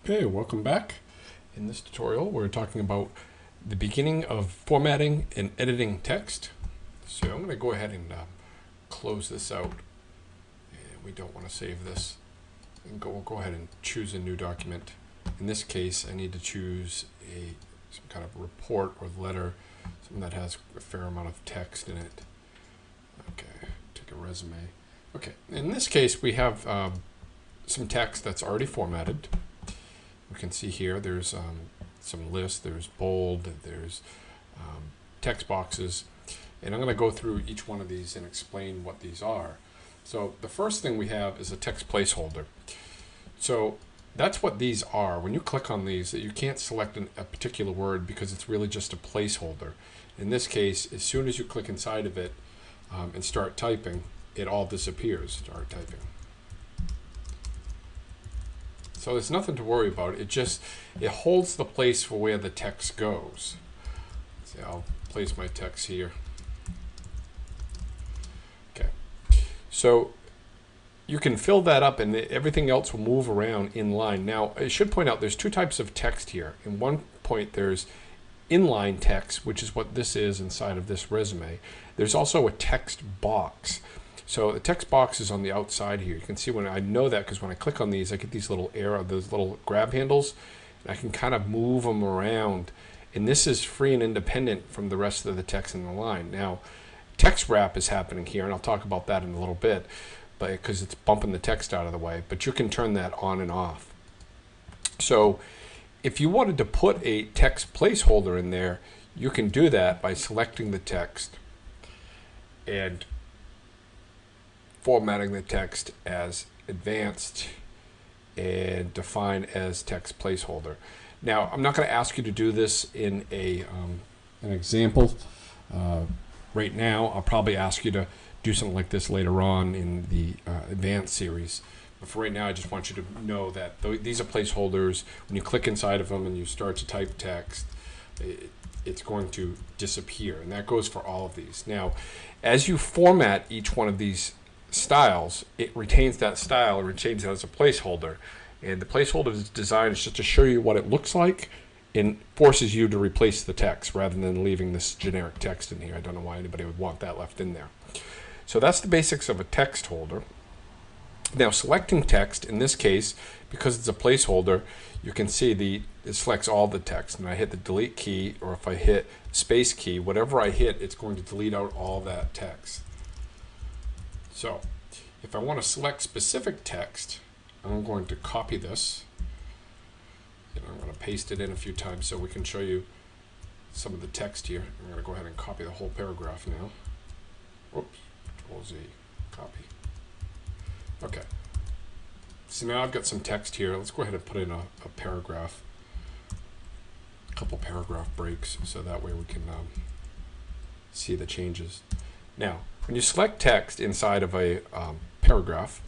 Okay, welcome back. In this tutorial, we're talking about the beginning of formatting and editing text. So I'm going to go ahead and close this out. And we don't want to save this. And we'll go ahead and choose a new document. In this case, I need to choose some kind of report or letter, something that has a fair amount of text in it. Okay, take a resume. Okay, in this case, we have some text that's already formatted. We can see here there's some lists, there's bold, there's text boxes, and I'm going to go through each one of these and explain what these are. So the first thing we have is a text placeholder. So that's what these are. When you click on these, you can't select a particular word because it's really just a placeholder. In this case, as soon as you click inside of it and start typing, it all disappears. Start typing. So there's nothing to worry about. It holds the place for where the text goes. See, I'll place my text here. Okay. So you can fill that up and everything else will move around in line. Now, I should point out there's two types of text here. In one point, there's inline text, which is what this is inside of this resume. There's also a text box. So the text box is on the outside here. You can see when I know that because when I click on these, I get these little those little grab handles, and I can kind of move them around. And this is free and independent from the rest of the text in the line. Now, text wrap is happening here, and I'll talk about that in a little bit, but because it's bumping the text out of the way. But you can turn that on and off. So if you wanted to put a text placeholder in there, you can do that by selecting the text and formatting the text as advanced and define as text placeholder. Now, I'm not going to ask you to do this in an example right now. I'll probably ask you to do something like this later on in the advanced series. But for right now, I just want you to know that these are placeholders. When you click inside of them and you start to type text, it's going to disappear. And that goes for all of these. Now, as you format each one of these styles, it retains that style, it retains it as a placeholder, and the placeholder is designed just to show you what it looks like and forces you to replace the text rather than leaving this generic text in here. I don't know why anybody would want that left in there. So that's the basics of a text holder. Now, selecting text in this case, because it's a placeholder, you can see it selects all the text, and I hit the delete key, or if I hit space key, whatever I hit, it's going to delete out all that text. So if I want to select specific text, I'm going to copy this. And I'm going to paste it in a few times so we can show you some of the text here. I'm going to go ahead and copy the whole paragraph now. Whoops, Control-Z, copy. Okay. So now I've got some text here. Let's go ahead and put in a paragraph, a couple paragraph breaks, so that way we can see the changes. Now, when you select text inside of a paragraph,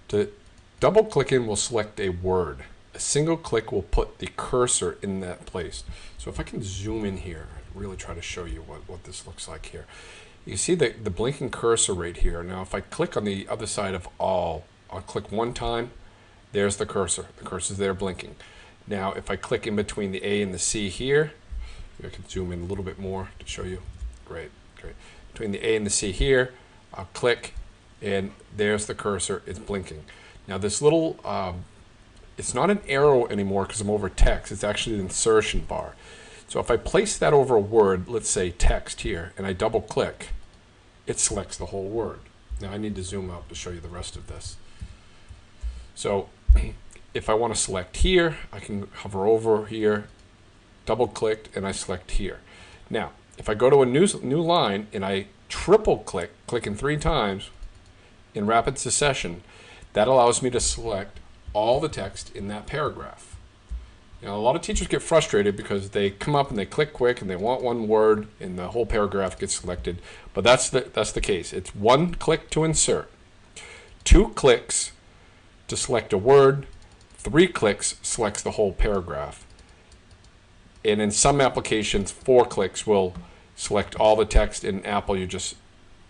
to double click in will select a word. A single click will put the cursor in that place. So if I can zoom in here, really try to show you what this looks like here. You see the blinking cursor right here. Now if I click on the other side of all, I'll click one time, there's the cursor. The cursor's there blinking. Now if I click in between the A and the C here, I can zoom in a little bit more to show you. Great. Between the A and the C here, I'll click, and there's the cursor. It's blinking. Now this little, it's not an arrow anymore because I'm over text. It's actually an insertion bar. So if I place that over a word, let's say text here, and I double click, it selects the whole word. Now I need to zoom out to show you the rest of this. So if I want to select here, I can hover over here, double click, and I select here. Now, if I go to a new line and I triple click, clicking 3 times in rapid succession, that allows me to select all the text in that paragraph. Now, a lot of teachers get frustrated because they come up and they click quick and they want one word and the whole paragraph gets selected. But that's the case. It's 1 click to insert, 2 clicks to select a word, 3 clicks selects the whole paragraph. And in some applications, 4 clicks will select all the text. In Apple, you just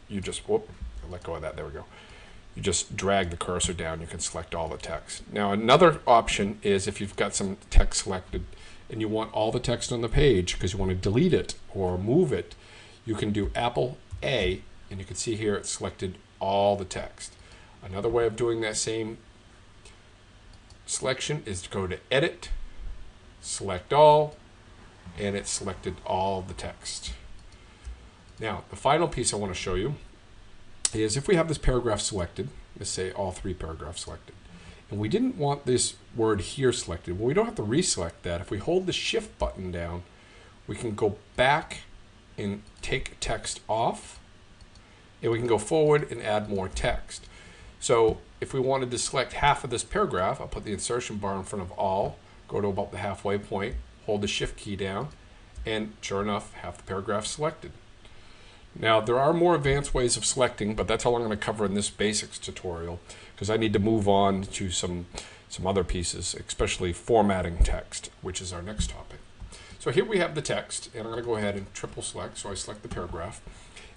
whoop, let go of that. There we go. You just drag the cursor down, you can select all the text. Now another option is if you've got some text selected and you want all the text on the page because you want to delete it or move it, you can do Apple A, and you can see here it's selected all the text. Another way of doing that same selection is to go to Edit, select all, and it's selected all the text. Now the final piece I want to show you is if we have this paragraph selected, let's say all 3 paragraphs selected, and we didn't want this word here selected, well, we don't have to reselect that. If we hold the Shift button down, we can go back and take text off, and we can go forward and add more text. So if we wanted to select half of this paragraph, I'll put the insertion bar in front of all, go to about the halfway point, hold the Shift key down, and sure enough, half the paragraph selected. Now there are more advanced ways of selecting, but that's all I'm going to cover in this basics tutorial because I need to move on to some other pieces, especially formatting text, which is our next topic. So here we have the text, and I'm going to go ahead and triple select, so I select the paragraph.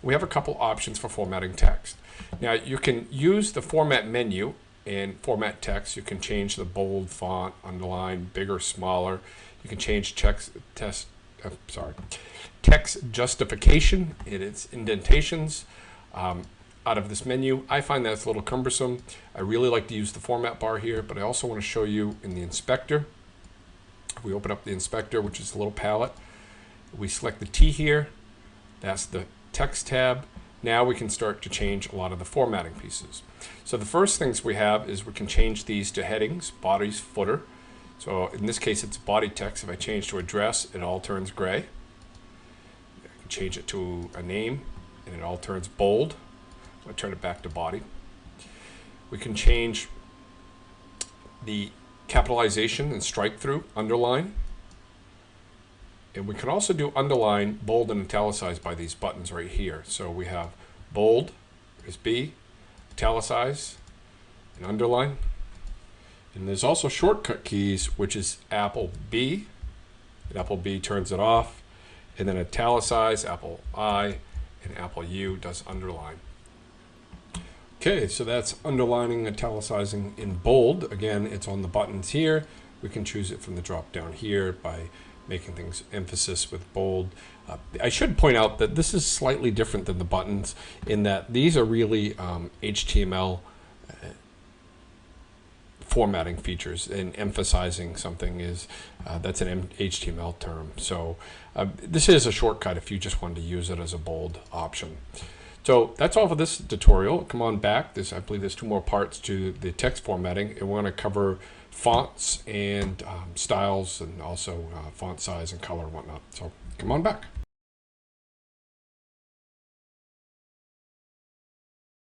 We have a couple options for formatting text. Now you can use the format menu and format text. You can change the bold, font, underline, bigger, smaller. You can change text justification and its indentations out of this menu. I find that it's a little cumbersome. I really like to use the format bar here, but I also want to show you in the inspector. If we open up the inspector, which is a little palette, we select the T here. That's the text tab. Now we can start to change a lot of the formatting pieces. So the first things we have is we can change these to headings, bodies, footer. So in this case it's body text. If I change to address, it all turns gray. I can change it to a name and it all turns bold. So I turn it back to body. We can change the capitalization and strike through, underline. And we can also do underline, bold, and italicize by these buttons right here. So we have bold is B, italicize, and underline. And there's also shortcut keys, which is Apple B. And Apple B turns it off. And then italicize, Apple I, and Apple U does underline. Okay, so that's underlining, italicizing in bold. Again, it's on the buttons here. We can choose it from the drop down here by making things emphasis with bold. I should point out that this is slightly different than the buttons in that these are really HTML formatting features, and emphasizing something is that's an HTML term. So this is a shortcut if you just wanted to use it as a bold option. So that's all for this tutorial. Come on back. I believe there's 2 more parts to the text formatting, and we're going to cover fonts and styles, and also font size and color and whatnot. So come on back.